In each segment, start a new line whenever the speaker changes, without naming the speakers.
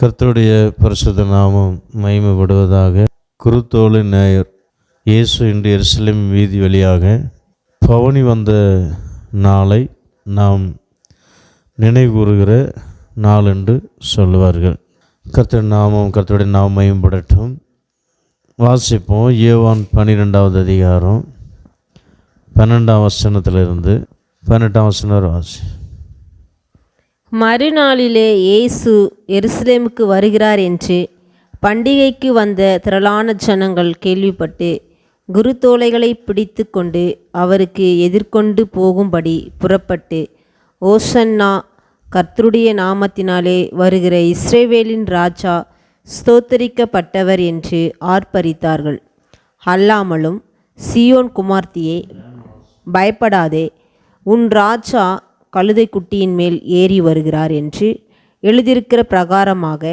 கர்த்தருடைய பரிசுத்த நாமம் மகிமைப்படுவதாக. குருத்தோலை நேயர் இயேசு இன்று எருசலேம் வீதி வழியாக பவனி வந்த நாளை நாம் நினைவுகூறுகிற நாள் என்று சொல்லுவார்கள். கர்த்தருடைய நாமம் மகிமைப்படட்டும். வாசிப்போம். யோவான் 12வது அதிகாரம் 12ஆம் வசனத்திலிருந்து 18ஆம் வசனம் வாசி.
மறுநாளிலே இயேசு எருசலேமுக்கு வருகிறார் என்று பண்டிகைக்கு வந்த திரளான ஜனங்கள் கேள்விப்பட்டு குருத்தோலைகளை பிடித்து கொண்டு அவருக்கு எதிர்கொண்டு போகும்படி புறப்பட்டு, ஓசன்னா, கர்த்தருடைய நாமத்தினாலே வருகிற இஸ்ரவேலின் ராஜா ஸ்தோத்தரிக்கப்பட்டவர் என்று ஆர்ப்பரித்தார்கள். அல்லாமலும், சீயோன் குமார்த்தியே, பயப்படாதே, உன் ராஜா கழுதை குட்டியின் மேல் ஏறி வருகிறார் என்று எழுதியிருக்கிற பிரகாரமாக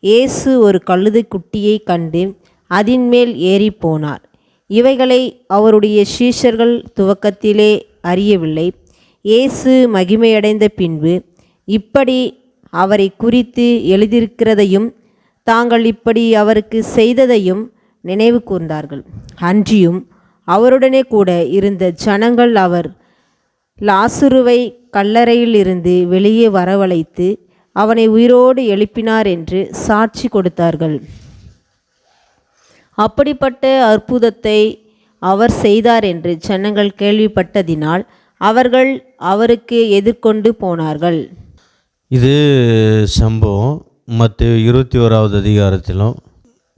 இயேசு ஒரு கழுதை குட்டியை கண்டு அதின் மேல் ஏறி போனார். இவைகளை அவருடைய சீஷர்கள் துவக்கத்திலே அறியவில்லை. இயேசு மகிமையடைந்த பின்பு இப்படி அவரை குறித்து எழுதியிருக்கிறதையும் தாங்கள் இப்படி அவருக்கு செய்ததையும் நினைவு கூர்ந்தார்கள். அன்றியும் அவருடனே கூட இருந்த ஜனங்கள் அவர் லாசருவை கல்லறையில் இருந்து வெளியே வரவழைத்து அவனை உயிரோடு எழுப்பினார் என்று சாட்சி கொடுத்தார்கள். அப்படிப்பட்ட அற்புதத்தை அவர் செய்தார் என்று ஜனங்கள் கேள்விப்பட்டதினால் அவர்கள் அவருக்கு எதிர்கொண்டு போனார்கள்.
இது சம்பவம் மத்தேயு 21வது அதிகாரத்திலும்,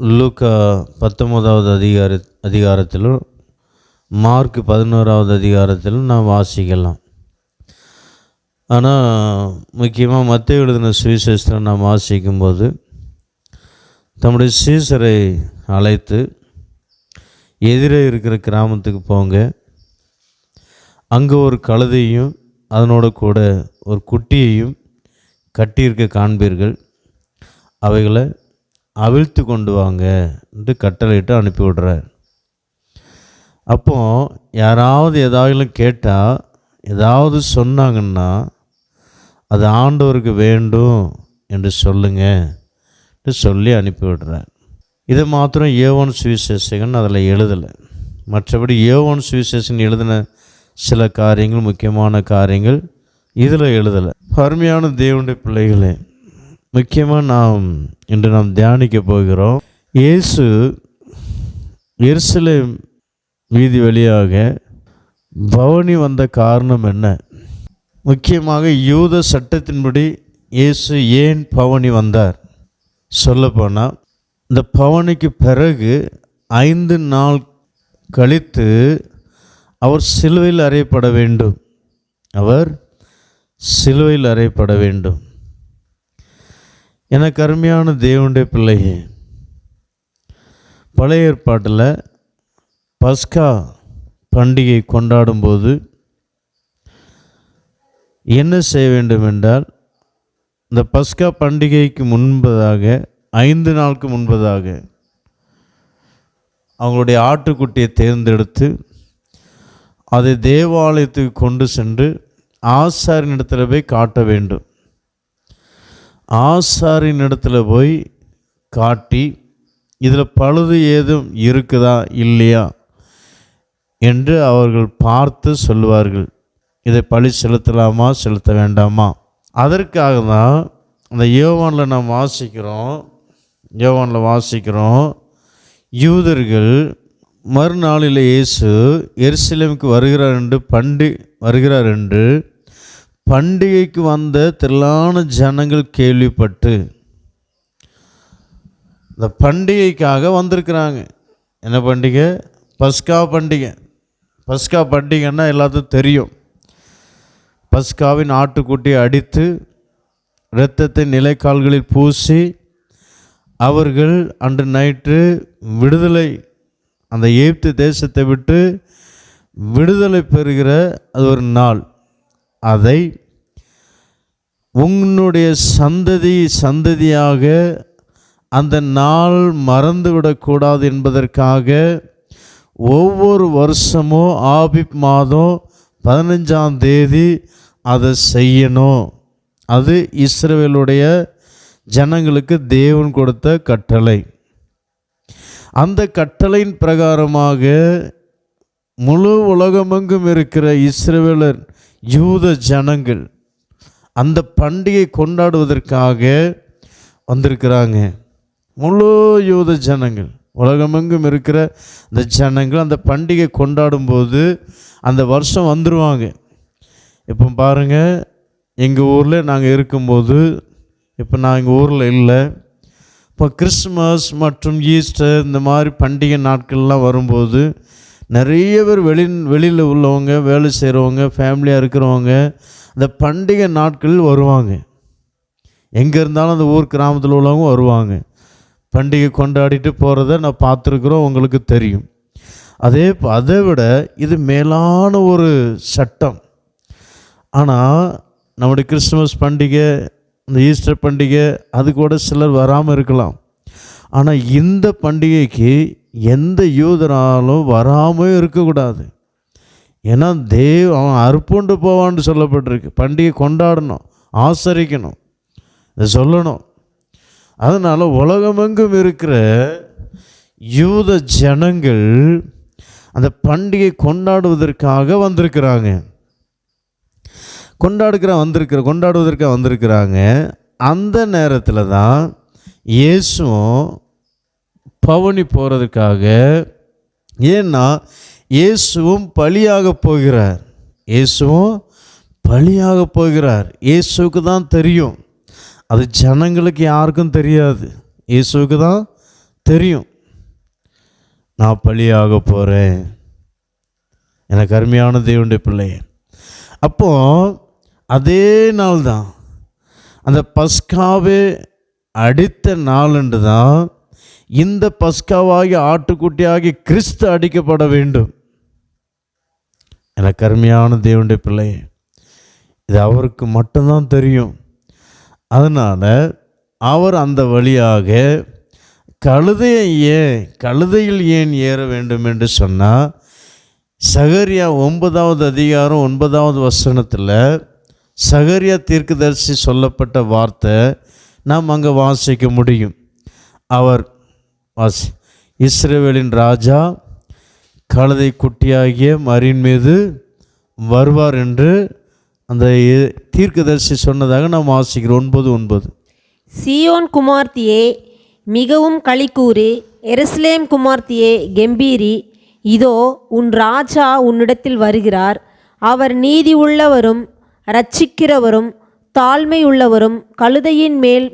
லூக்கா 19வது அதிகாரத்திலும், மார்க் 11வது அதிகாரத்திலும் நாம் வாசிக்கலாம். ஆனால் முக்கியமாக மத்தேயு எழுதின சுவிசேஷத்தில் நாம் வாசிக்கும்போது தம்முடைய சீசரை அழைத்து எதிரே இருக்கிற கிராமத்துக்கு போங்க, அங்கே ஒரு கழுதையும் அதனோட கூட ஒரு குட்டியையும் கட்டியிருக்க காண்பீர்கள், அவைகளை அவிழ்த்து கொண்டு வாங்க என்று கட்டளையிட்டு அனுப்பிவிடுறார். அப்போ யாராவது ஏதாவது கேட்டால், ஏதாவது சொன்னாங்கன்னா அது ஆண்டவருக்கு வேண்டும் என்று சொல்லுங்க என்று சொல்லி அனுப்பிவிடுறார். இதை மாத்திரம் யோவான் சுவிசேஷகன் அதில் எழுதலை. மற்றபடி யோவான் சுவிசேஷன் எழுதின சில காரியங்கள், முக்கியமான காரியங்கள் இதில் எழுதலை. அருமையான தேவனுடைய பிள்ளைகளே, முக்கியமாக இன்று நாம் தியானிக்க போகிறோம். இயேசு எருசலேம் வீதி வழியாக பவனி வந்த காரணம் என்ன? முக்கியமாக யூத சட்டத்தின்படி இயேசு ஏன் பவனி வந்தார்? சொல்லப்போனால், இந்த பவனிக்கு பிறகு 5 நாள் கழித்து அவர் சிலுவையில் அறையப்பட வேண்டும். அவர் சிலுவையில் அறையப்பட வேண்டும். எனக்கு அருமையான தேவனுடைய பிள்ளையே, பழைய ஏற்பாட்டில் பஸ்கா பண்டிகை கொண்டாடும்போது என்ன செய்ய வேண்டும் என்றால், இந்த பஸ்கா பண்டிகைக்கு முன்பதாக 5 நாளுக்கு முன்பதாக அவங்களுடைய ஆட்டுக்குட்டியை தேர்ந்தெடுத்து அதை தேவாலயத்துக்கு கொண்டு சென்று ஆசாரின் இடத்துல போய் காட்ட வேண்டும். ஆசாரின் இடத்துல போய் காட்டி, இதில் பழுது ஏதும் இருக்குதா இல்லையா என்று அவர்கள் பார்த்து சொல்லுவார்கள். இதை பழி செலுத்தலாமா செலுத்த வேண்டாமா? அதற்காக தான் அந்த யோவானில் நாம் வாசிக்கிறோம். யூதர்கள் மறுநாளில் இயேசு எருசலேமுக்கு வருகிறார் என்று பண்டிகைக்கு வந்த திரளான ஜனங்கள் கேள்விப்பட்டு இந்த பண்டிகைக்காக வந்திருக்கிறாங்க. என்ன பண்டிகை? பஸ்கா பண்டிகை. பஸ்கா பண்டிகைன்னா எல்லாத்துக்கும் தெரியும். பஸ்காவின் ஆட்டுக்குட்டியை அடித்து இரத்தத்தை நிலைக்கால்களில் பூசி அவர்கள் அன்று நைட்டு விடுதலை, அந்த எகிப்து தேசத்தை விட்டு விடுதலை பெறுகிற அது ஒரு நாள். அதை உன்னுடைய சந்ததியாக அந்த நாள் மறந்துவிடக்கூடாது என்பதற்காக ஒவ்வொரு வருஷமும் ஆபிப் மாதம் 15ஆம் தேதி அதை செய்யணும். அது இஸ்ரவேலுடைய ஜனங்களுக்கு தேவன் கொடுத்த கட்டளை. அந்த கட்டளையின் பிரகாரமாக முழு உலகமெங்கும் இருக்கிற இஸ்ரவேலர் யூத ஜனங்கள் அந்த பண்டிகை கொண்டாடுவதற்காக வந்திருக்கிறாங்க. முழு யூத ஜனங்கள், உலகமெங்கும் இருக்கிற இந்த ஜனங்கள் அந்த பண்டிகை கொண்டாடும்போது அந்த வருஷம் வந்துடுவாங்க. இப்போ பாருங்கள், எங்கள் ஊரில் நாங்கள் இருக்கும்போது, இப்போ நான் எங்கள் ஊரில் இல்லை, இப்போ கிறிஸ்மஸ் மற்றும் ஈஸ்டர் இந்த மாதிரி பண்டிகை நாட்கள்லாம் வரும்போது நிறைய பேர் வெளியில் உள்ளவங்க, வேலை செய்கிறவங்க, ஃபேமிலியாக இருக்கிறவங்க அந்த பண்டிகை நாட்களில் வருவாங்க. எங்கே இருந்தாலும் அந்த ஊர் கிராமத்தில் உள்ளவங்க வருவாங்க. பண்டிகை கொண்டாடிட்டு போகிறத நான் பார்த்துருக்குறோம், உங்களுக்கு தெரியும். அதை விட இது மேலான ஒரு சட்டம். ஆனால் நம்முடைய கிறிஸ்துமஸ் பண்டிகை, இந்த ஈஸ்டர் பண்டிகை, அது கூட சிலர் வராமல் இருக்கலாம். ஆனால் இந்த பண்டிகைக்கு எந்த யூதராலும் வராமல் இருக்கக்கூடாது. ஏன்னா அவன் அறுப்புண்டு போவான்னு சொல்லப்பட்டிருக்கு. பண்டிகை கொண்டாடணும், ஆசரிக்கணும், இதை சொல்லணும். அதனால் உலகமெங்கும் இருக்கிற யூத ஜனங்கள் அந்த பண்டிகை கொண்டாடுவதற்காக வந்திருக்கிறாங்க. அந்த நேரத்தில் தான் இயேசுவும் பவனி போகிறதுக்காக, ஏன்னா இயேசுவும் பலியாக போகிறார். இயேசுவுக்கு தான் தெரியும். அது ஜனங்களுக்கு யாருக்கும் தெரியாது, இயேசுவுக்கு தான் தெரியும். நான் பலியாக போகிறேன், எனக்கு அருமையான தேவனுடைய பிள்ளையே. அப்போ அதே நாள் தான், அந்த பஸ்காவே அடித்த நாளன்று தான் இந்த பஸ்காவாகி ஆட்டுக்குட்டியாகி கிறிஸ்து அடிக்கப்பட வேண்டும். எனக்கு அருமையான தேவனுடைய பிள்ளையே, இது அவருக்கு மட்டும்தான் தெரியும். அதனால் அவர் அந்த வழியாக கழுதையில் ஏன் ஏற வேண்டும் என்று சொன்னால், சகரியா 9வது அதிகாரம் 9வது வசனத்தில் சகரியா தீர்க்கதரிசி சொல்லப்பட்ட வார்த்தை நாம் அங்கே வாசிக்க முடியும். அவர் இஸ்ரவேலின் ராஜா கழுதை குட்டியாகிய மரியின் மீது வருவார் என்று அந்த தீர்க்கதரிசி சொன்னதாக நாம் வாசிக்கிறோம். 9:9.
சீயோன் குமார்த்தியே மிகவும் களிக்கூறு, எருசலேம் குமார்த்தியே கெம்பீரி, இதோ உன் ராஜா உன்னிடத்தில் வருகிறார். அவர் நீதி உள்ளவரும் இரட்சிக்கிறவரும் தாழ்மை உள்ளவரும் கழுதையின் மேல்,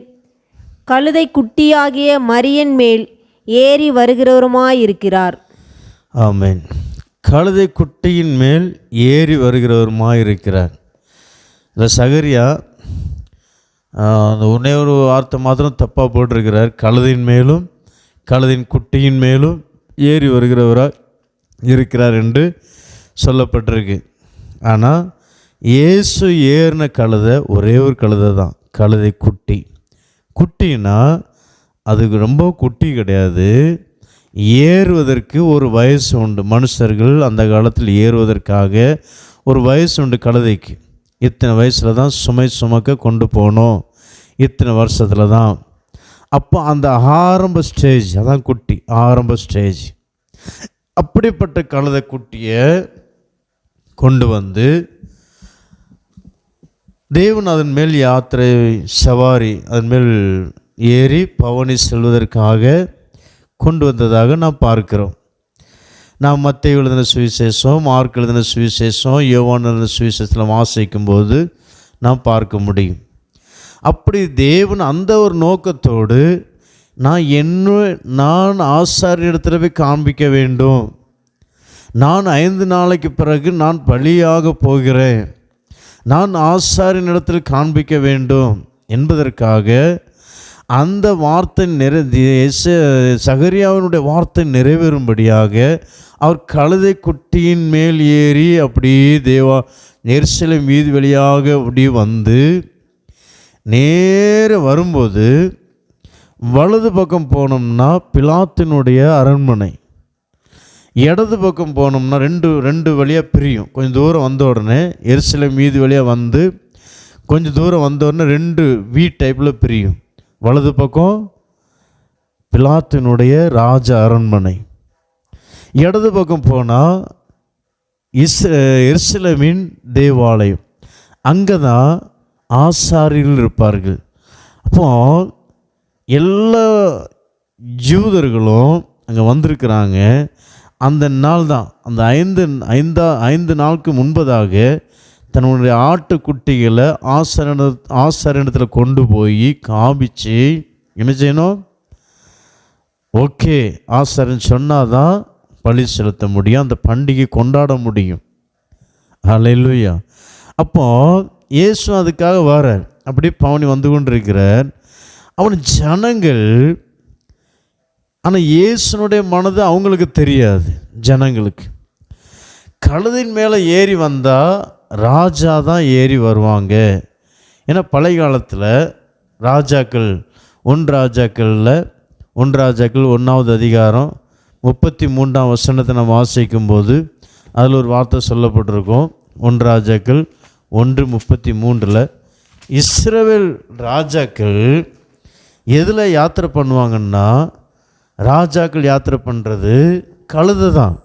கழுதை குட்டியாகிய மரியன் மேல் ஏறி வருகிறவருமாயிருக்கிறார்.
ஆமென். கழுதை குட்டியின் மேல் ஏறி வருகிறவருமாயிருக்கிறார். இல்லை, சகரியா அந்த ஒன்றே ஒரு வார்த்தை மாத்திரம் தப்பாக போட்டிருக்கிறார். கழுதையின் மேலும் கழுதையின் குட்டியின் மேலும் ஏறி வருகிறவராக இருக்கிறார் என்று சொல்லப்பட்டிருக்கு. ஆனால் இயேசு ஏறின கழுதை ஒரே ஒரு கழுதை தான், கழுதை குட்டி. குட்டின்னா அதுக்கு ரொம்ப குட்டி கிடையாது, ஏறுவதற்கு ஒரு வயசு உண்டு. மனுஷர்கள் அந்த காலத்தில் ஏறுவதற்காக ஒரு வயசு உண்டு கழுதைக்கு. இத்தனை வயசில் தான் சுமை சுமக்க கொண்டு போகணும், இத்தனை வருஷத்தில் தான். அப்போ அந்த ஆரம்ப ஸ்டேஜ் அதான் குட்டி, ஆரம்ப ஸ்டேஜ். அப்படிப்பட்ட கழுதை குட்டியை கொண்டு வந்து தேவன் அதன் மேல் யாத்திரை சவாரி, அதன் மேல் ஏறி பவனி செல்வதற்காக கொண்டு வந்ததாக நாம் பார்க்கிறோம். நாம் மத்தேயு எழுதின சுவிசேஷம், மார்க் எழுதின சுவிசேஷம், யோவான் எழுதின சுவிசேஷத்தில் வாசிக்கும்போது நாம் பார்க்க முடியும். அப்படி தேவன் அந்த ஒரு நோக்கத்தோடு நான் ஆசாரியரிடத்தில் போய் காண்பிக்க வேண்டும், நான் 5 நாளைக்கு பிறகு நான் பலியாக போகிறேன், நான் ஆசாரியனிடத்தில் காண்பிக்க வேண்டும் என்பதற்காக அந்த வார்த்தை சகரியாவினுடைய வார்த்தை நிறைவேறும்படியாக அவர் கழுதை குட்டியின் மேல் ஏறி அப்படியே எருசலேம் வீதி வழியாக அப்படி வந்து நேர வரும்போது வலது பக்கம் போனோம்னா பிலாத்தினுடைய அரண்மனை, இடது பக்கம் போனோம்னா ரெண்டு வழியாக பிரியும். கொஞ்சம் தூரம் வந்த உடனே எருசலேம் வீதி வழியாக வந்து கொஞ்சம் தூரம் வந்த உடனே 2 வி டைப்பில் பிரியும். வலது பக்கம் பிலாத்தினுடைய ராஜ அரண்மனை. இடது பக்கம் போனால் எருசலேமின் தேவாலயம். அங்கே தான் ஆசாரியர்கள் இருப்பார்கள். அப்போ எல்லா யூதர்களும் அங்கே வந்திருக்கிறாங்க. அந்த நாள் தான், அந்த ஐந்து நாளுக்கு முன்பதாக தன்னுடைய ஆட்டுக்குட்டிகளை ஆசாரியத்தில் கொண்டு போய் காமிச்சு என்ன செய்யணும்? ஓகே, ஆசாரியன் சொன்னால் தான் பலி செலுத்த முடியும், அந்த பண்டிகை கொண்டாட முடியும். ஹல்லேலூயா. அப்போ இயேசு அதுக்காக வரார். அப்படியே பவனி வந்து கொண்டிருக்கிறார். அவன் ஜனங்கள், ஆனால் இயேசுனுடைய மனது அவங்களுக்கு தெரியாது. ஜனங்களுக்கு கழுதின் மேலே ஏறி வந்தால் ராஜா தான் ஏறி வருவாங்க. ஏன்னா பழைய காலத்தில் ராஜாக்கள் 1 ராஜாக்கள் 1வது அதிகாரம் 33ஆம் வசனத்தை நம்ம வாசிக்கும்போது அதில் ஒரு வார்த்தை சொல்லப்பட்டிருக்கும். 1 ராஜாக்கள் 1:33 இஸ்ரவேல் ராஜாக்கள் எதில் யாத்திரை பண்ணுவாங்கன்னா, ராஜாக்கள் யாத்திரை பண்ணுறது கழுதை தான்.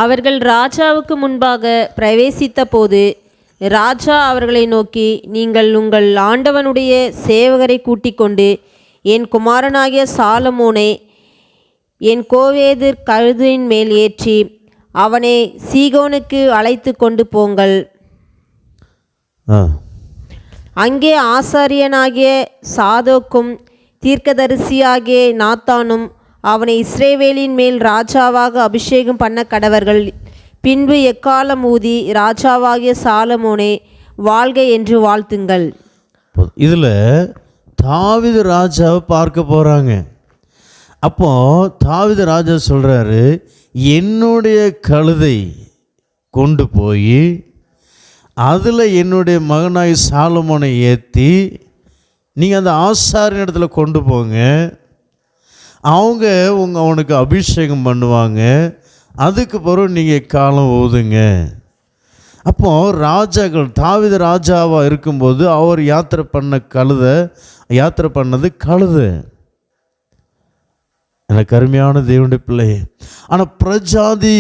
அவர்கள் ராஜாவுக்கு முன்பாக பிரவேசித்த போது ராஜா அவர்களை நோக்கி, நீங்கள் உங்கள் ஆண்டவனுடைய சேவகரை கூட்டிக் கொண்டு என் குமாரனாகிய சாலமோனை என் கோவேதிர் கழுதின் மேல் ஏற்றி அவனை சீகோனுக்கு அழைத்து கொண்டு போங்கள். அங்கே ஆசாரியனாகிய சாதோக்கும் தீர்க்கதரிசியாகிய நாத்தானும் அவனை இஸ்ரவேலின் மேல் ராஜாவாக அபிஷேகம் பண்ண கடவர்கள். பின்பு எக்காலம் ஊதி ராஜாவாகிய சாலமோனே வாழ்க என்று வாழ்த்துங்கள்.
இதில் தாவீது ராஜாவை பார்க்க போகிறாங்க. அப்போ தாவீது ராஜா சொல்கிறாரு, என்னுடைய கழுதை கொண்டு போய் அதில் என்னுடைய மகனாய் சாலமோனை ஏற்றி நீங்கள் அந்த ஆசாரின் இடத்துல கொண்டு போங்க, அவங்க அவனுக்கு அபிஷேகம் பண்ணுவாங்க, அதுக்கு பிறகு நீங்கள் காலம் ஓதுங்க. அப்போது ராஜாக்கள், தாவீது ராஜாவாக இருக்கும்போது அவர் யாத்திரை பண்ணது கழுதை. எனக்கு அருமையான தேவனுடைய பிள்ளை. ஆனால் பிரஜாதி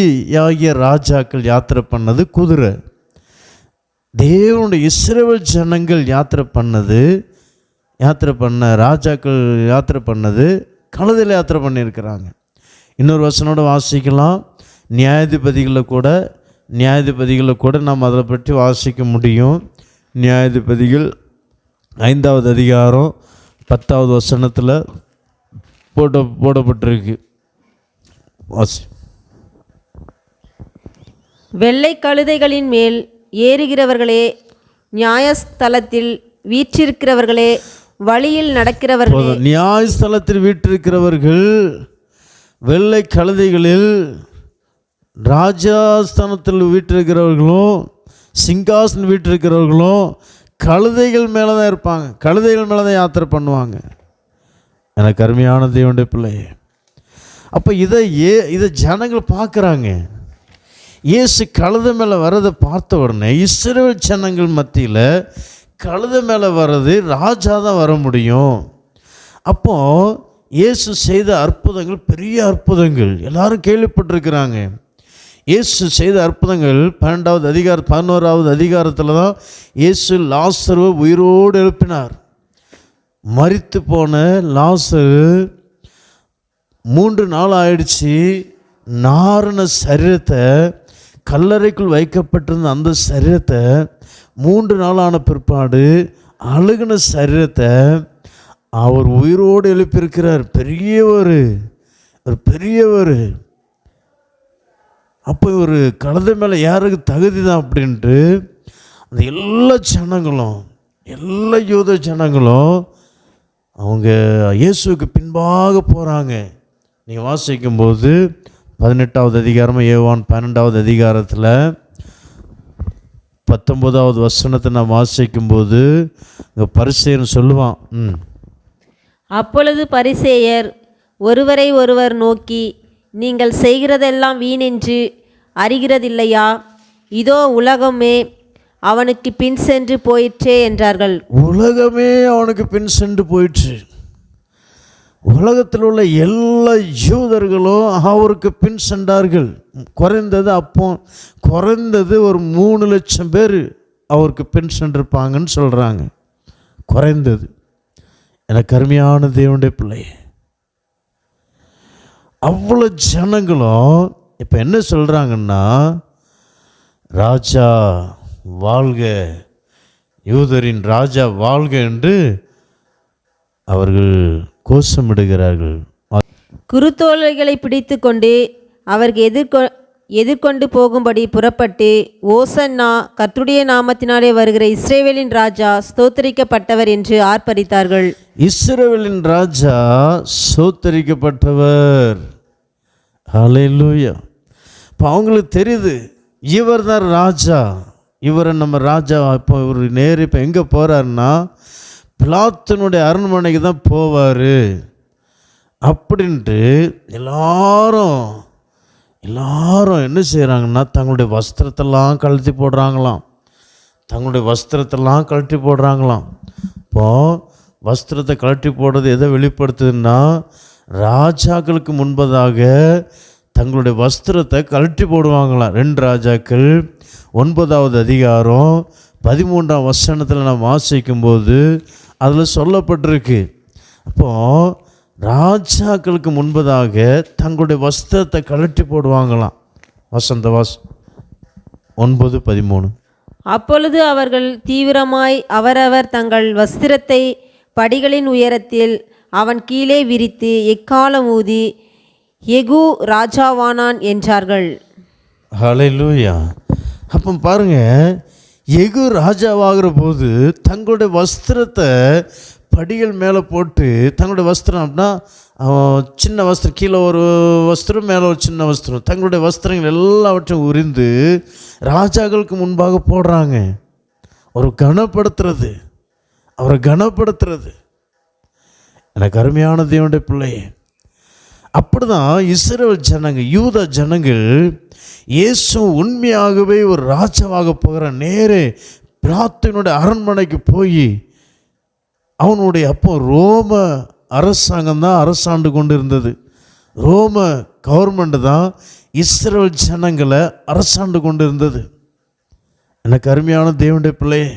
ஆகிய ராஜாக்கள் யாத்திரை பண்ணது குதிரை. தேவனுடைய இஸ்ரவேல் ஜனங்கள் யாத்திரை பண்ண ராஜாக்கள் யாத்திரை பண்ணது கழுதையில் யாத்திரை பண்ணியிருக்கிறாங்க. இன்னொரு வசனோட வாசிக்கலாம். நியாயாதிபதிகளில் கூட நாம் அதை பற்றி வாசிக்க முடியும். நியாயாதிபதிகள் 5வது அதிகாரம் 10வது வசனத்தில் போடப்பட்டிருக்கு. வாசி.
வெள்ளை கழுதைகளின் மேல் ஏறுகிறவர்களே, நியாயஸ்தலத்தில் வீற்றிருக்கிறவர்களே, வழியில் நடக்கிறவர்களே.
நியாயஸ்தலத்தில் வீற்றிருக்கிறவர்கள் வெள்ளை கழுதைகளில், ராஜாஸ்தானத்தில் வீற்றிருக்கிறவர்களும் சிங்காசனம் வீற்றிருக்கிறவர்களும் கழுதைகள் மேலே தான் இருப்பாங்க. கழுதைகள் மேலே தான் யாத்திரை பண்ணுவாங்க. எனக்கு அருமையான தேவனுடைய பிள்ளை. அப்போ இதை ஜனங்கள் பார்க்குறாங்க. இயேசு கழுதை மேலே வர்றதை பார்த்த உடனே இஸ்ரவேல் ஜனங்கள் மத்தியில் கழுதை மேலே வர்றது ராஜா தான் வர முடியும். அப்போது இயேசு செய்த அற்புதங்கள் பெரிய அற்புதங்கள் எல்லாரும் கேள்விப்பட்டிருக்கிறாங்க. இயேசு செய்த அற்புதங்கள் 11வது அதிகாரத்தில் தான் இயேசு லாசருவை உயிரோடு எழுப்பினார். மரித்து போன லாசரு 3 நாள் ஆயிடுச்சு. நாரண சரீரத்தை, கல்லறைக்குள் வைக்கப்பட்டிருந்த அந்த சரீரத்தை 3 நாளான பிற்பாடு அழுகின சரீரத்தை அவர் உயிரோடு எழுப்பியிருக்கிறார். பெரியவர். அப்போ ஒரு கழுதை மேலே யாருக்கு தகுதி தான் அப்படின்ட்டு அந்த எல்லா யூத ஜனங்களும் அவங்க இயேசுவுக்கு பின்பாக போகிறாங்க. நீங்கள் வாசிக்கும்போது 18வது அதிகாரமாக யோவான் 12வது அதிகாரத்தில் 19வது வசனத்தை நான் வாசிக்கும்போது இங்கே பரிசேயன் சொல்லுவான்.
அப்பொழுது பரிசேயர் ஒருவரை ஒருவர் நோக்கி, நீங்கள் செய்கிறதெல்லாம் வீணென்று அறிகிறதில்லையா? இதோ உலகமே அவனுக்கு பின் சென்று போயிற்றே என்றார்கள்.
உலகமே அவனுக்கு பின் சென்று போயிற்று. உலகத்தில் உள்ள எல்லா யூதர்களும் அவருக்கு பின் சென்றார்கள். குறைந்தது ஒரு 3 லட்சம் பேர் அவருக்கு பின் சென்றிருப்பாங்கன்னு சொல்கிறாங்க. குறைந்தது. எனக்கு அருமையான தேவனுடைய பிள்ளை, அவ்வளோ ஜனங்களும் இப்போ என்ன சொல்கிறாங்கன்னா, ராஜா வாழ்க, யூதரின் ராஜா வாழ்க என்று அவர்கள் கோஷமிடுகிறார்கள்.
குருத்தோலைகளை பிடித்து கொண்டு அவருக்கு எதிர்கொண்டு போகும்படி புறப்பட்டு, ஓசன்னா, கர்த்தருடைய நாமத்தினாலே வருகிற இஸ்ரவேலின் ராஜா ஸ்தோத்தரிக்கப்பட்டவர் என்று ஆர்ப்பரித்தார்கள்.
இஸ்ரவேலின் ராஜா ஸ்தோத்தரிக்கப்பட்டவர். ஹல்லேலூயா. இப்போ அவங்களுக்கு தெரியுது, இவர் தான் ராஜா, இவரை நம்ம ராஜா. இப்போ இவர் இப்போ எங்கே போகிறாருன்னா, பிலாத்தினுடைய அரண்மனைக்கு தான் போவார் அப்படின்ட்டு எல்லாரும் என்ன செய்கிறாங்கன்னா, தங்களுடைய வஸ்திரத்தெல்லாம் கழட்டி போடுறாங்களாம். இப்போது வஸ்திரத்தை கழட்டி போடுறது எதை வெளிப்படுத்துதுன்னா, ராஜாக்களுக்கு முன்பதாக தங்களுடைய வஸ்திரத்தை கழட்டி போடுவாங்களாம். 2 ராஜாக்கள் 9வது அதிகாரம் 13ஆம் வசனத்தில் நாம் வாசிக்கும்போது அதில் சொல்லப்பட்டிருக்கு. அப்போது ராஜாக்களுக்கு முன்பதாக தங்களுடைய வஸ்திரத்தை கழட்டி போடுவாங்களாம். வசந்த 9:13.
அப்பொழுது அவர்கள் தீவிரமாய் அவரவர் தங்கள் வஸ்திரத்தை படிகளின் உயரத்தில் அவன் கீழே விரித்து எக்காலம் ஊதி, யெகூ ராஜாவானான் என்றார்கள்.
ஹல்லேலூயா. அப்போ பாருங்க, யெகூ ராஜாவாகிற போது தங்களுடைய வஸ்திரத்தை படிகள் மேலே போட்டு, தங்களுடைய வஸ்திரம் அப்படின்னா சின்ன வஸ்திரம், கீழே ஒரு வஸ்திரம், மேலே ஒரு சின்ன வஸ்திரம், தங்களுடைய வஸ்திரங்கள் எல்லாவற்றையும் உரிந்து ராஜாக்களுக்கு முன்பாக போடுறாங்க. ஒரு அவரை கனப்படுத்துறது. எனக்கு அருமையான தேவனுடைய பிள்ளையே, அப்படிதான் இஸ்ரவேல் ஜனங்கள், யூத ஜனங்கள், இயேசு உண்மையாகவே ஒரு ராஜாவாக போகிற நேரே பிலாத்தினுடைய அரண்மனைக்கு போய் அவனுடைய அப்போ ரோம அரசாங்கம் தான் அரசாண்டு கொண்டு இருந்தது. ரோம கவர்மெண்ட் தான் இஸ்ரவேல் ஜனங்களை அரசாண்டு கொண்டு இருந்தது. எனக்கு அருமையான தேவனுடைய பிள்ளையே,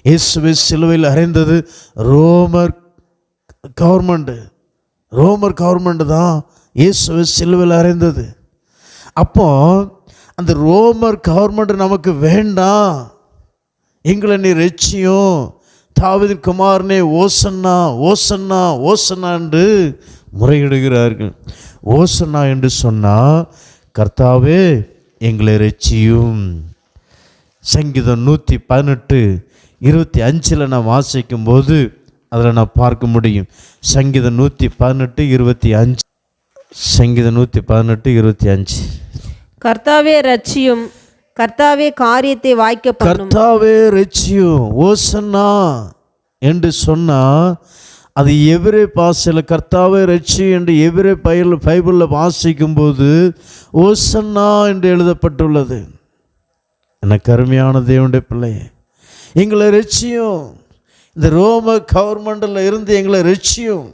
இயேசுவை சிலுவையில் அறைந்தது ரோமர் கவர்மெண்ட் தான் இயேசுவை சிலுவையில் அறைந்தது. அப்போ அந்த ரோமர் கவர்மெண்ட் நமக்கு வேண்டாம், எங்களை நீ ரட்சியும், தாவீதின் குமாரனே ஓசன்னா ஓசன்னா ஓசன்னா என்று முறையிடுகிறார்கள். ஓசன்னா என்று சொன்னால் கர்த்தாவே எங்களை ரட்சியும். சங்கீதம் 118:25 நான் வாசிக்கும்போது அதில் நான் பார்க்க முடியும். சங்கீதம் 118:25. சங்கீதம் 118:25.
கர்த்தாவே ரட்சியும், கர்த்தாவே காரியத்தை வாய்க்க பண்ணும்.
கர்த்தாவே ரட்சியும் ஓசன்னா என்று சொன்னால் அது எபிரே பாஷையில் கர்த்தாவே ரட்சி என்று எபிரே பைபிளில் வாசிக்கும்போது ஓசன்னா என்று எழுதப்பட்டுள்ளது. எனக்கு அருமையான தேவனுடைய பிள்ளை, எங்களை ரட்சியும், இந்த ரோம கவர்மெண்டில் இருந்து எங்களை ரட்சியும்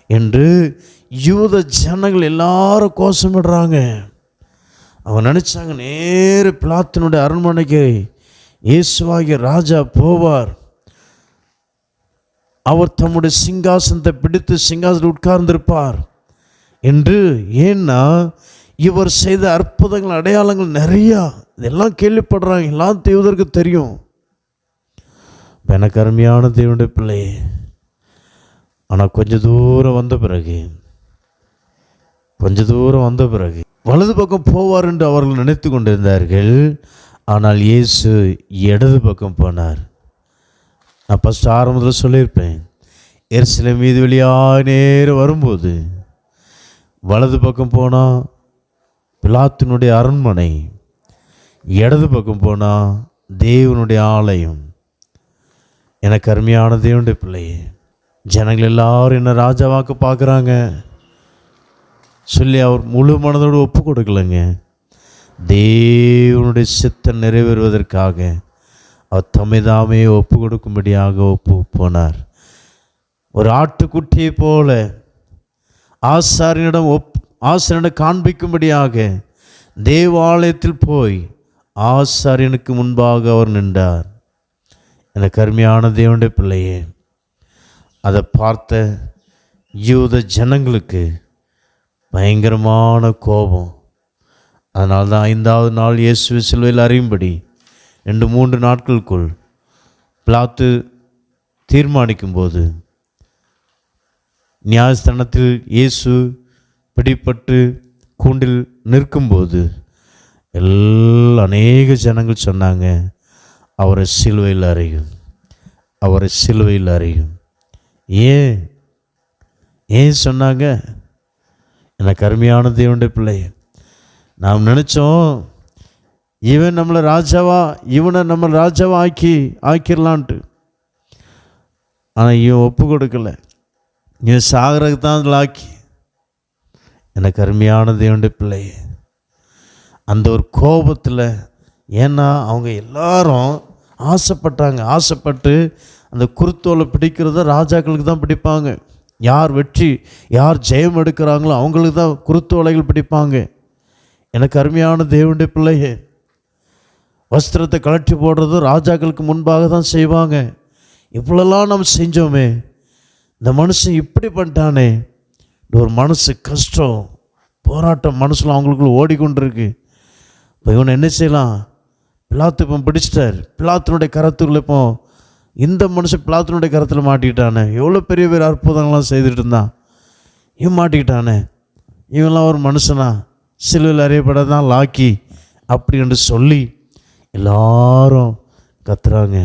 என்று யூத ஜனங்கள் எல்லாரும் கோஷமிடுறாங்க. அவன் நினச்சாங்க, நேரு பிலாத்தினுடைய அரண்மனைக்கு இயேசுவாகிய ராஜா போவார், அவர் தம்முடைய சிங்காசனத்தை பிடித்து சிங்காசனத்தில் உட்கார்ந்திருப்பார் என்று. ஏன்னா இவர் செய்த அற்புதங்கள், அடையாளங்கள் நிறையா, இதெல்லாம் கேள்விப்படுறாங்க, எல்லாம் தேவதற்கு தெரியும். எனக்கு அருமையான தேவனுடைய பிள்ளை, ஆனால் கொஞ்ச தூரம் வந்த பிறகு வலது பக்கம் போவார் என்று அவர்கள் நினைத்து கொண்டிருந்தார்கள். ஆனால் இயேசு இடது பக்கம் போனார். நான் ஃபஸ்ட் ஆரம்பத்தில் சொல்லியிருப்பேன், எருசலேம் மீது வழியாக நேரம் வரும்போது வலது பக்கம் போனால் பிலாத்தினுடைய அரண்மனை, இடது பக்கம் போனால் தேவனுடைய ஆலயம். எனக்கு அருமையான தேவனுடைய பிள்ளையே, ஜனங்கள் எல்லாரும் என்ன ராஜாவாக்க பார்க்குறாங்க சொல்லி அவர் முழு மனதோடு ஒப்பு கொடுக்கலைங்க. தேவனுடைய சித்தம் நிறைவேறுவதற்காக அவர் தம்மைதாமே ஒப்பு கொடுக்கும்படியாக ஒப்பு போனார். ஒரு ஆட்டுக்குட்டியை போல ஆசாரியனிடம் காண்பிக்கும்படியாக தேவாலயத்தில் போய் ஆசாரியனுக்கு முன்பாக அவர் நின்றார். எனக்கு அருமையான தேவனுடைய பிள்ளையே, அதை பார்த்த யூத ஜனங்களுக்கு பயங்கரமான கோபம். அதனால தான் 5வது நாள் இயேசுவை சிலுவையில் அறையும்படி 2-3 நாட்களுக்குள் பிலாத்து தீர்மானிக்கும்போது, நியாயஸ்தானத்தில் இயேசு பிடிப்பட்டு கூண்டில் நிற்கும்போது அநேக ஜனங்கள் சொன்னாங்க, அவரை சிலுவையில் அறையும், அவரை சிலுவையில் அறையும். ஏன் சொன்னாங்க? எனக்கு அருமையான தேவனுடைய பிள்ளை, நாம் நினச்சோம் இவனை நம்மளை ராஜாவா ஆக்கிடலான்ட்டு. ஆனால் இவன் ஒப்பு கொடுக்கலை, இவன் சாகரக்கு தான் அதில் ஆக்கி. எனக்கு அருமையான தேவனுடைய பிள்ளை, அந்த ஒரு கோபத்தில், ஏன்னா அவங்க எல்லாரும் ஆசைப்பட்டு அந்த குருத்தோலை பிடிக்கிறத ராஜாக்களுக்கு தான் பிடிப்பாங்க. யார் ஜெயம் எடுக்கிறாங்களோ அவங்களுக்கு தான் குருத்தோலைகள் பிடிப்பாங்க. எனக்கு அருமையான தேவனுடைய பிள்ளையே, வஸ்திரத்தை கழட்டி போடுறது ராஜாக்களுக்கு முன்பாக தான் செய்வாங்க. இவ்வளோலாம் நம்ம செஞ்சோமே, இந்த மனுஷன் இப்படி பண்ணிட்டானே, ஒரு மனசு கஷ்டம், போராட்டம் மனசில் அவங்களுக்குள்ள ஓடிக்கொண்டிருக்கு. இப்போ இவனை என்ன செய்யலாம்? பிலாத்து இப்போ பிடிச்சிட்டார், பிலாத்தினுடைய கரத்துக்குள்ள இப்போ இந்த மனுஷன் பிலாத்தினுடைய கரத்தில் மாட்டிக்கிட்டானே, எவ்வளோ பெரிய அற்புதங்கள்லாம் செய்துட்டு இருந்தான், இவன் மாட்டிக்கிட்டானே, இவன்லாம் ஒரு மனுஷனா, சிலுவையில் அறியப்படாதான் லாக்கி அப்படி என்று சொல்லி எல்லாரும் கத்துறாங்க.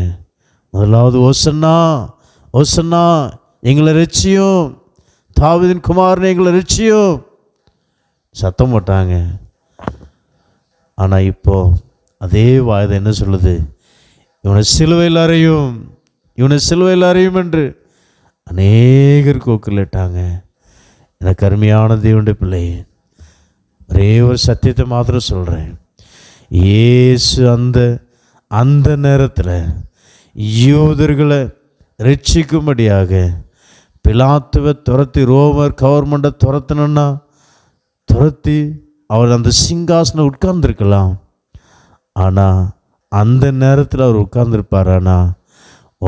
முதலாவது ஓசன்னா எங்களை ரட்சியும், தாவீதின் குமாரனை எங்களை ரட்சியும் சத்தம் போட்டாங்க. ஆனால் இப்போ அதே வாய்தை என்ன சொல்லுது? இவனை சிலுவையில் அறையும் என்று அநேகர் கூக்குலிட்டாங்க. எனக்கு அருமையான தேவனுடைய பிள்ளை, ஒரே ஒரு சத்தியத்தை மாத்திரம் சொல்கிறேன். இயேசு அந்த நேரத்தில் யூதர்களை ரட்சிக்கும்படியாக பிலாத்துவை துரத்தி, ரோமர் கவர்மெண்ட்டை துரத்தி அவர் அந்த சிங்காசனம் உட்கார்ந்துருக்கலாம். ஆனால் அந்த நேரத்தில் அவர் உட்கார்ந்துருப்பார். ஆனால்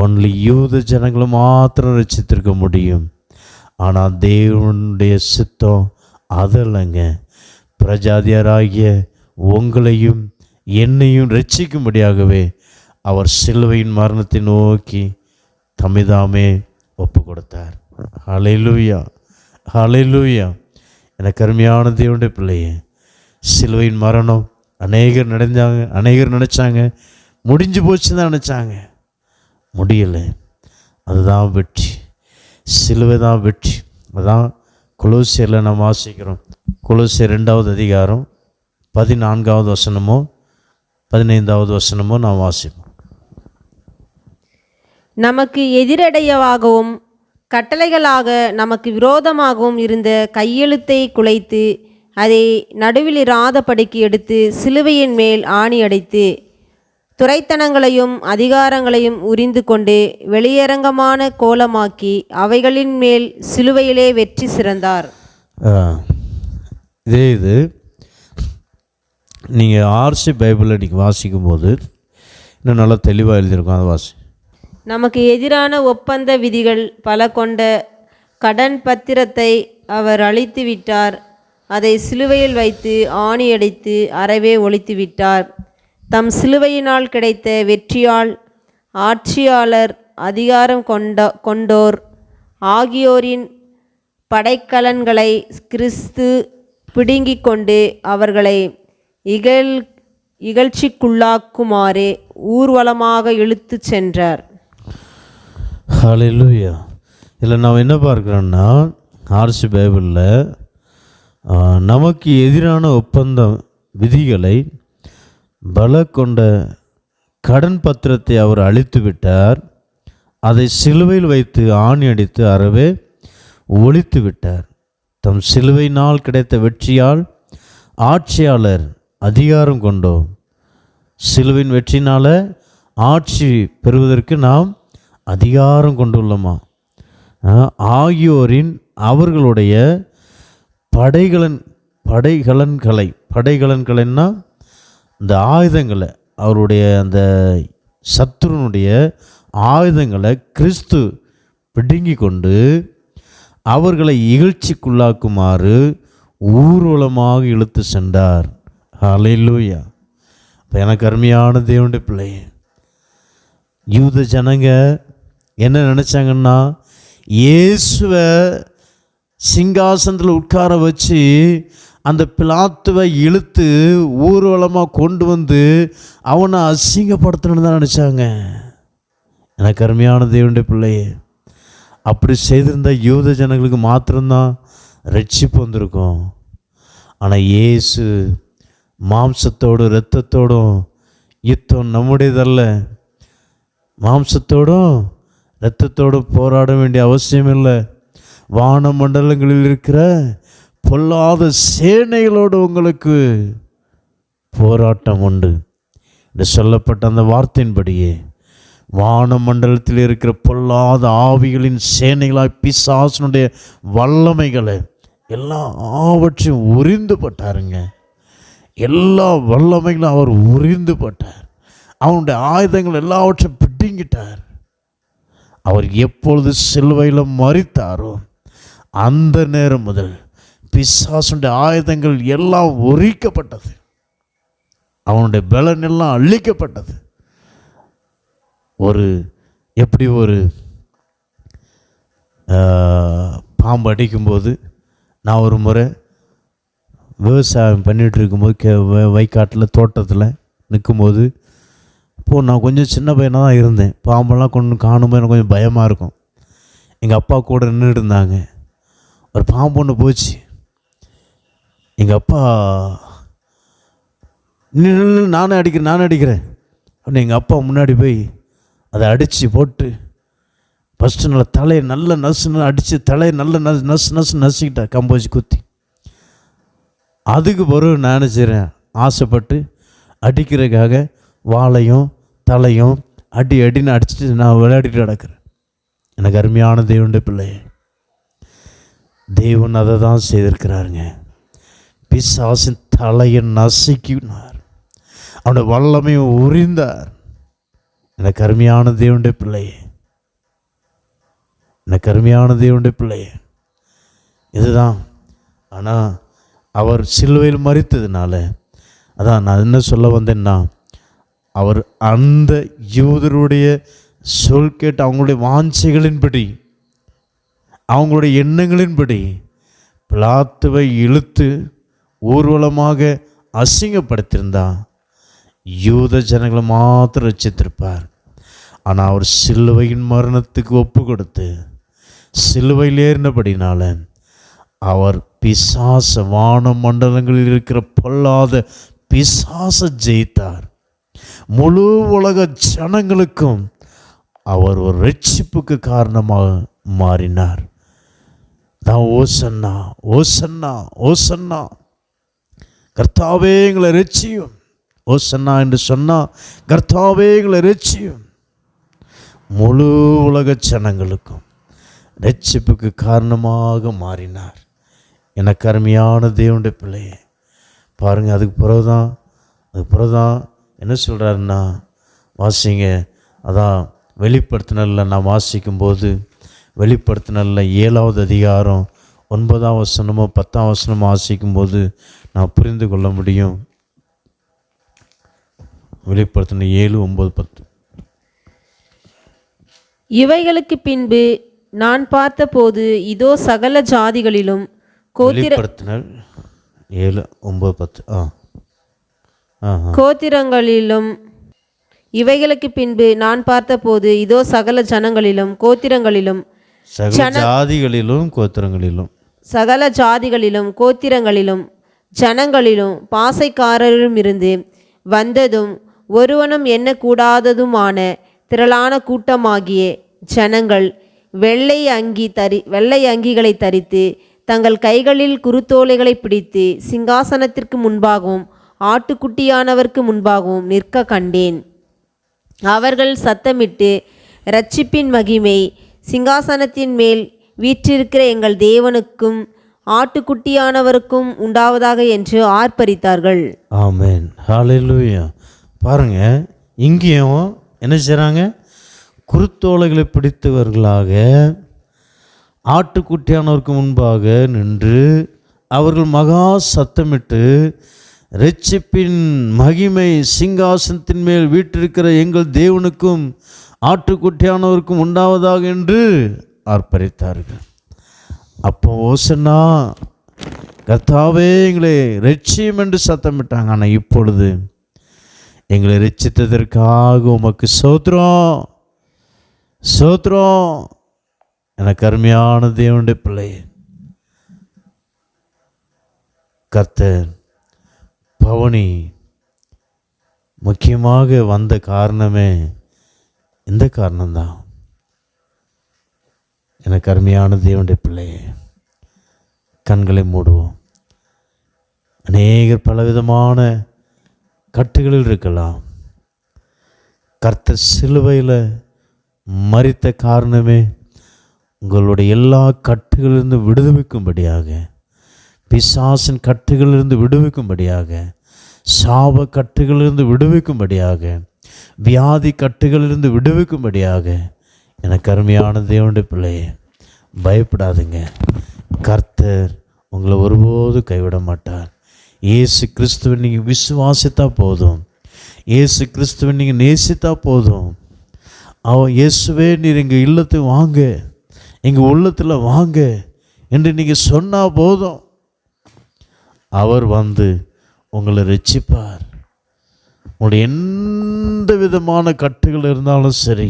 ஒன்லி யூத ஜனங்களை மாத்திரம் ரட்சித்திருக்க முடியும். ஆனால் தேவனுடைய சித்தம் அதல்லங்க, பிரஜாதியாராகிய உங்களையும் என்னையும் ரட்சிக்கும்படியாகவே அவர் சிலுவையின் மரணத்தை நோக்கி தம்மைதாமே ஒப்பு கொடுத்தார். ஹல்லேலூயா. எனக்கு அருமையான தேவனுடைய பிள்ளையே, சிலுவையின் மரணம் அநேகர் நினச்சாங்க முடிஞ்சு போச்சுன்னு தான் நினச்சாங்க. முடியலை. அதுதான் வெற்றி, சிலுவை தான் வெற்றி. அதான் கொலோசியரில் நாம் வாசிக்கிறோம். கொலோசியர் 2வது அதிகாரம் 14வது வசனமோ 15வது வசனமோ நாம் வாசிப்போம்.
நமக்கு எதிரடையாகவும் கட்டளைகளாக நமக்கு விரோதமாகவும் இருந்த கையெழுத்தை குலைத்து அதை நடுவில் இராதபடிக்கு எடுத்து சிலுவையின் மேல் ஆணி அடைத்து துரைத்தனங்களையும் அதிகாரங்களையும் உரிந்து கொண்டு வெளியரங்கமான கோலமாக்கி அவைகளின் மேல் சிலுவையிலே வெற்றி சிறந்தார்.
இது நீங்கள் ஆர்சி பைபிளில் இன்றைக்கி வாசிக்கும்போது இன்னும் நல்லா தெளிவாக எழுதியிருக்கும். அதை வாசி.
நமக்கு எதிரான ஒப்பந்த விதிகள் பல கொண்ட கடன் பத்திரத்தை அவர் அழித்து விட்டார். அதை சிலுவையில் வைத்து ஆணியடித்து அறவே ஒழித்து விட்டார். தம் சிலுவையினால் கிடைத்த வெற்றியால் ஆட்சியாளர், அதிகாரம் கொண்டோர் ஆகியோரின் படைக்கலன்களை கிறிஸ்து பிடுங்கிக் கொண்டு அவர்களை இகழ்ச்சிக்குள்ளாக்குமாறு ஊர்வலமாக இழுத்து சென்றார்.
ஹல்லேலூயா. இதில் நாம் என்ன பார்க்குறோன்னா, ஆர்சி பைபிளில் நமக்கு எதிரான ஒப்பந்த விதிகளை பல கொண்ட கடன் பத்திரத்தை அவர் அழித்து விட்டார். அதை சிலுவையில் வைத்து ஆணி அடித்து அறவே ஒழித்து விட்டார். தம் சிலுவையினால் கிடைத்த வெற்றியால் ஆட்சியாளர், அதிகாரம் கொண்டோம். சிலுவையின் வெற்றினால் ஆட்சி பெறுவதற்கு நாம் அதிகாரம் கொண்டுள்ளோமா? ஆகியோரின் அவர்களுடைய படைகலன்களைன்னா இந்த ஆயுதங்களை, அவருடைய அந்த சத்துருனுடைய ஆயுதங்களை கிறிஸ்து பிடுங்கி கொண்டு அவர்களை இகழ்ச்சிக்குள்ளாக்குமாறு ஊர்வலமாக இழுத்து சென்றார். ஹல்லேலூயா. இப்போ எனக்கு அருமையான தேவனுடைய பிள்ளை, யூத ஜனங்க என்ன நினச்சாங்கன்னா, இயேசுவை சிங்காசனத்தில் உட்கார வச்சு அந்த பிலாத்துவை இழுத்து ஊர்வலமாக கொண்டு வந்து அவனை அசிங்கப்படுத்தணுன்னு தான் நினச்சாங்க. எனக்கு அருமையான தேவனுடைய பிள்ளையே, அப்படி செய்திருந்த யூத ஜனங்களுக்கு மாத்திரம்தான் ரட்சிப்பு வந்திருக்கும். ஆனால் இயேசு மாம்சத்தோடும் இரத்தத்தோடும் யுத்தம் நம்முடையதல்ல. மாம்சத்தோடும் இரத்தத்தோடும் போராட வேண்டிய அவசியம் இல்லை. வான மண்டலங்களில் இருக்கிற பொல்லாத சேனைகளோடு உங்களுக்கு போராட்டம் உண்டு என்று சொல்லப்பட்ட அந்த வார்த்தையின்படியே வான மண்டலத்தில் இருக்கிற பொல்லாத ஆவிகளின் சேனைகளாய் பிசாசனுடைய வல்லமைகளை எல்லாவற்றையும் உரிந்து பட்டாருங்க. எல்லா வல்லமைகளும் அவர் உரிந்து பட்டார். அவனுடைய ஆயுதங்கள் எல்லாவற்றையும் பிடுங்கிட்டார். அவர் எப்பொழுது சிலுவையில் மரித்தாரோ அந்த நேரம் முதல் பிசாசுடைய ஆயுதங்கள் எல்லாம் உரிக்கப்பட்டது. அவனுடைய பலன் எல்லாம் அழிக்கப்பட்டது. எப்படி ஒரு பாம்பு அடிக்கும்போது, நான் ஒரு முறை விவசாயம் பண்ணிகிட்டு இருக்கும்போது வைக்காட்டில் தோட்டத்தில் நிற்கும்போது, இப்போது நான் கொஞ்சம் சின்ன பையனாக தான் இருந்தேன். பாம்பெல்லாம் கொண்டு காணும்போது எனக்கு கொஞ்சம் பயமாக இருக்கும். எங்கள் அப்பா கூட நின்றுட்டு இருந்தாங்க. ஒரு பாம்பு ஒன்று போச்சு. எங்கள் அப்பா நின்று நானே அடிக்கிறேன் அப்படின்னு எங்கள் அப்பா முன்னாடி போய் அதை அடித்து போட்டு ஃபஸ்ட்டு நல்லா தலையை நல்ல நசுன்னு அடித்து தலையை நல்ல நசு நசுக்கிட்டேன் கம்போச்சு குத்தி. அதுக்கு பிறகு நான் நினச்சிறேன், ஆசைப்பட்டு அடிக்கிறதுக்காக வாழையும் தலையும் அடின்னு அடிச்சுட்டு நான் விளையாடிட்டு கிடக்கிறேன். எனக்கு அருமையான தேவனுடைய பிள்ளை, தேவன் அதை தான் செய்திருக்கிறாருங்க. பிசாசின் தலையை நசுக்கினார், அவனுடைய வல்லமையை உரிந்தார். எனக்கு அருமையான தேவனுடைய பிள்ளையே, எனக்கு அருமையான தேவனுடைய பிள்ளையே, இதுதான். ஆனால் அவர் சிலுவையில் மரித்ததுனால, அதான் நான் என்ன சொல்ல வந்தேன்னா, அவர் அந்த யூதருடைய சொல் கேட்டு அவங்களுடைய வாஞ்சைகளின்படி, அவங்களுடைய எண்ணங்களின்படி பிலாத்துவை இழுத்து ஊர்வலமாக அசிங்கப்படுத்தியிருந்தா யூத ஜனங்களை மாத்திரம் ரட்சித்திருப்பார். ஆனால் அவர் சிலுவையின் மரணத்துக்கு ஒப்பு கொடுத்து சிலுவையில் ஏறினபடினால அவர் பிசாச வான மண்டலங்களில் இருக்கிற பொல்லாத பிசாச ஜெயித்தார். முழு உலக ஜனங்களுக்கும் அவர் ஒரு ரட்சிப்புக்கு காரணமாக மாறினார். தான் ஓசன்னா ஓசன்னா ஓசன்னா, கர்த்தாவே எங்களை ரட்சியும். ஓசன்னா என்று சொன்னால் கர்த்தாவே எங்களை ரட்சியும். முழு உலக ஜனங்களுக்கும் ரட்சிப்புக்கு காரணமாக மாறினார். எனக்கு அருமையான தேவனுடைய பிள்ளையே பாருங்கள். அதுக்கு பிறகுதான் என்ன சொல்கிறாருன்னா, வாசிங்க. அதான் வெளிப்படுத்தினல்ல நான் வாசிக்கும்போது, வெளிப்படுத்தினல்ல 7வது அதிகாரம் 9ஆம் வசனமோ 10ஆம் வசனமோ வாசிக்கும்போது நான் புரிந்து கொள்ள முடியும். வெளிப்படுத்தின 7, 9, 10.
இவைகளுக்கு பின்பு நான் பார்த்தபோது இதோ சகல ஜாதிகளிலும்
வெளிப்படுத்தினல் 7, 9, 10.
கோத்திரங்களிலும், இவைகளுக்கு பின்பு நான் பார்த்தபோது இதோ சகல ஜனங்களிலும் கோத்திரங்களிலும்,
சகல ஜாதிகளிலும் கோத்திரங்களிலும்,
சகல ஜாதிகளிலும் கோத்திரங்களிலும் ஜனங்களிலும் பாசைக்காரரும் இருந்து வந்ததும் ஒருவனும் எண்ணக்கூடாததுமான திரளான கூட்டமாகிய ஜனங்கள் வெள்ளை அங்கிகளை தரித்து தங்கள் கைகளில் குருத்தோலைகளை பிடித்து சிங்காசனத்திற்கு முன்பாகவும் ஆட்டுக்குட்டியானவருக்கு முன்பாகவும் நிற்க கண்டேன். அவர்கள் சத்தமிட்டு, இரட்சிப்பின் மகிமை சிங்காசனத்தின் மேல் வீற்றிருக்கிற எங்கள் தேவனுக்கும் ஆட்டுக்குட்டியானவருக்கும் உண்டாவதாக என்று ஆர்ப்பரித்தார்கள்.
ஆமென். ஹல்லேலூயா. பாருங்க, இங்கேயும் என்ன செய்கிறாங்க? குருத்தோலைகளை பிடித்தவர்களாக ஆட்டுக்குட்டியானவருக்கு முன்பாக நின்று அவர்கள் மகா சத்தமிட்டு, இரட்சிப்பின் மகிமை சிங்காசனத்தின் மேல் வீற்றிருக்கிற எங்கள் தேவனுக்கும் ஆட்டுக்குட்டியானவருக்கும் உண்டாவதாக என்று ஆர்ப்பரித்தார்கள். அப்போ ஓசன்னா, கர்த்தாவே எங்களை ரட்சியும் என்று சத்தமிட்டாங்க. ஆனால் இப்பொழுது எங்களை ரட்சித்ததற்காக உமக்கு ஸ்தோத்திரம் ஸ்தோத்திரம். எனக்கு அருமையான தேவனுடைய பிள்ளை, கர்த்தர் பவனி முக்கியமாக வந்த காரணமே இந்த காரணம்தான். எனக்கு அருமையான தேவனுடைய பிள்ளையே, கண்களை மூடுவோம். அநேகர் பலவிதமான கட்டுகளில் இருக்கலாம். கர்த்தர் சிலுவையில் மரித்த காரணமே உங்களுடைய எல்லா கட்டுகளிலிருந்து விடுவிக்கும்படியாக, பிசாசின் கட்டுகளிலிருந்து விடுவிக்கும்படியாக, சாப கட்டுகளிலிருந்து விடுவிக்கும்படியாக, வியாதி கட்டுகளிலிருந்து விடுவிக்கும்படியாக. எனக்கு அருமையான தேவனுடைய பிள்ளையே, பயப்படாதுங்க. கர்த்தர் உங்களை ஒருபோது கைவிட மாட்டார். இயேசு கிறிஸ்துவை நீங்கள் விசுவாசித்தா போதும், இயேசு கிறிஸ்துவை நீங்கள் நேசித்தா போதும். இயேசுவே நீர் எங்கள் இல்லத்துக்கு வாங்க, எங்கள் உள்ளத்தில் வாங்க என்று நீங்கள் சொன்னால் போதும், அவர் வந்து உங்களை ரட்சிப்பார். உங்களுடைய எந்த விதமான கட்டுகள் இருந்தாலும் சரி,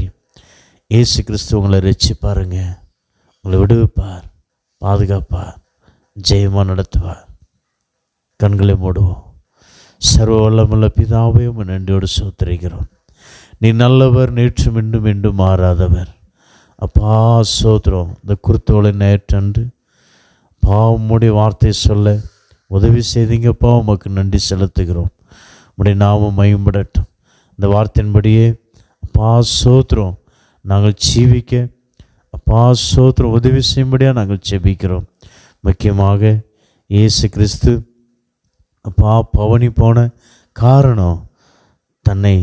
இயேசு கிறிஸ்து உங்களை ரட்சிப்பாருங்க, உங்களை விடுவிப்பார், பாதுகாப்பார், ஜெயமாக நடத்துவார். கண்களை மூடுவோம். சர்வ வல்லமுள்ள பிதாவே, உம்மை நன்றியோடு ஸ்தோத்திரிக்கிறோம். நீ நல்லவர், நேற்றும் இன்றும் என்றும் மாறாதவர். அப்பா ஸ்தோத்திரம். இந்த குருத்தோலை நேற்றன்று உம்முடைய வார்த்தை சொல்ல உதவி செய்தீங்கப்பா, உமக்கு நன்றி செலுத்துகிறோம். உம்முடைய நாமம் மகிமைப்படட்டும். இந்த வார்த்தையின்படியே அப்பா ஸ்தோத்திரம் நாங்கள் ஜீவிக்க, அப்பா ஸ்தோத்திரம் உதவி செய்யும்படியாக நாங்கள் ஜெபிக்கிறோம். முக்கியமாக இயேசு கிறிஸ்து அப்பா பவனி போன காரணம் தன்னை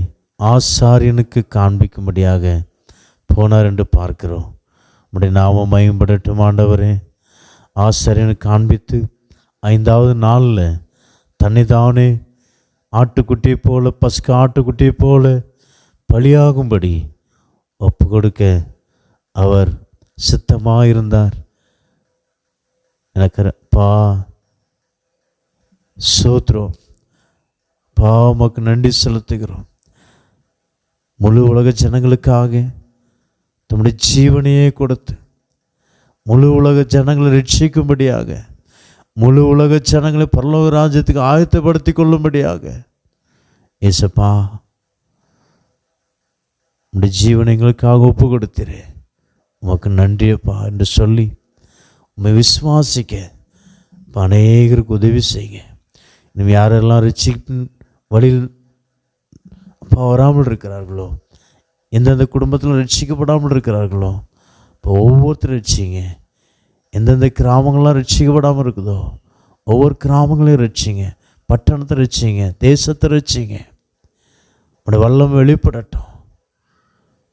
ஆசாரியனுக்கு காண்பிக்கும்படியாக போனார் என்று பார்க்கிறோம். உம்முடைய நாமம் மகிமைப்படட்டும் ஆண்டவரே. ஆசாரியனுக்கு காண்பித்து 5வது நாளில் தன்னை தானே ஆட்டுக்குட்டியை போல, பஸ்கா ஆட்டுக்குட்டியை போல பலியாகும்படி ஒப்பு கொடுக்க அவர் சித்தமாக இருந்தார். எனக்கு பா ஸ்தோத்திரம். உமக்கு நன்றி செலுத்துகிறோம். முழு உலக ஜனங்களுக்காக தம்முடைய ஜீவனையே கொடுத்து முழு உலக ஜனங்களை ரட்சிக்கும்படியாக, முழு உலக ஜனங்களை பரலோக ராஜ்யத்துக்கு ஆயத்தப்படுத்தி கொள்ளும்படியாக ஏசப்பா உடைய ஜீவனை எங்களுக்காக ஒப்பு கொடுத்தீரே, உமக்கு நன்றியப்பா என்று சொல்லி உண்மை விசுவாசிக்க அநேகருக்கு உதவி செய்யுங்க. இன்னும் யாரெல்லாம் ரட்சிப்பின் வழியில் அப்பா வராமல் இருக்கிறார்களோ, எந்தெந்த குடும்பத்தில் ரட்சிக்கப்படாமல் இருக்கிறார்களோ, இப்போ ஒவ்வொருத்தரும் ரட்சிங்க. எந்தெந்த கிராமங்கள்லாம் ரட்சிக்கப்படாமல் இருக்குதோ ஒவ்வொரு கிராமங்களையும் ரட்சிங்க, பட்டணத்தை ரட்சிங்க, தேசத்தை ரட்சிங்க. உடைய வல்லம் வெளிப்படட்டும்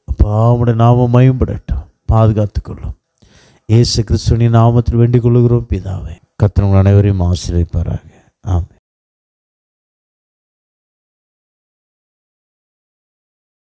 அப்பா, உடைய நாமம் மகிமைப்படட்டும், பாதுகாத்துக்கொள்ளும். இயேசு கிறிஸ்துவின் நாமத்தில் வேண்டிக் கொள்கிறோம் பிதாவே. கர்த்தர் உங்கள் அனைவரையும் ஆசீர்வதிப்பாராக. ஆமென்.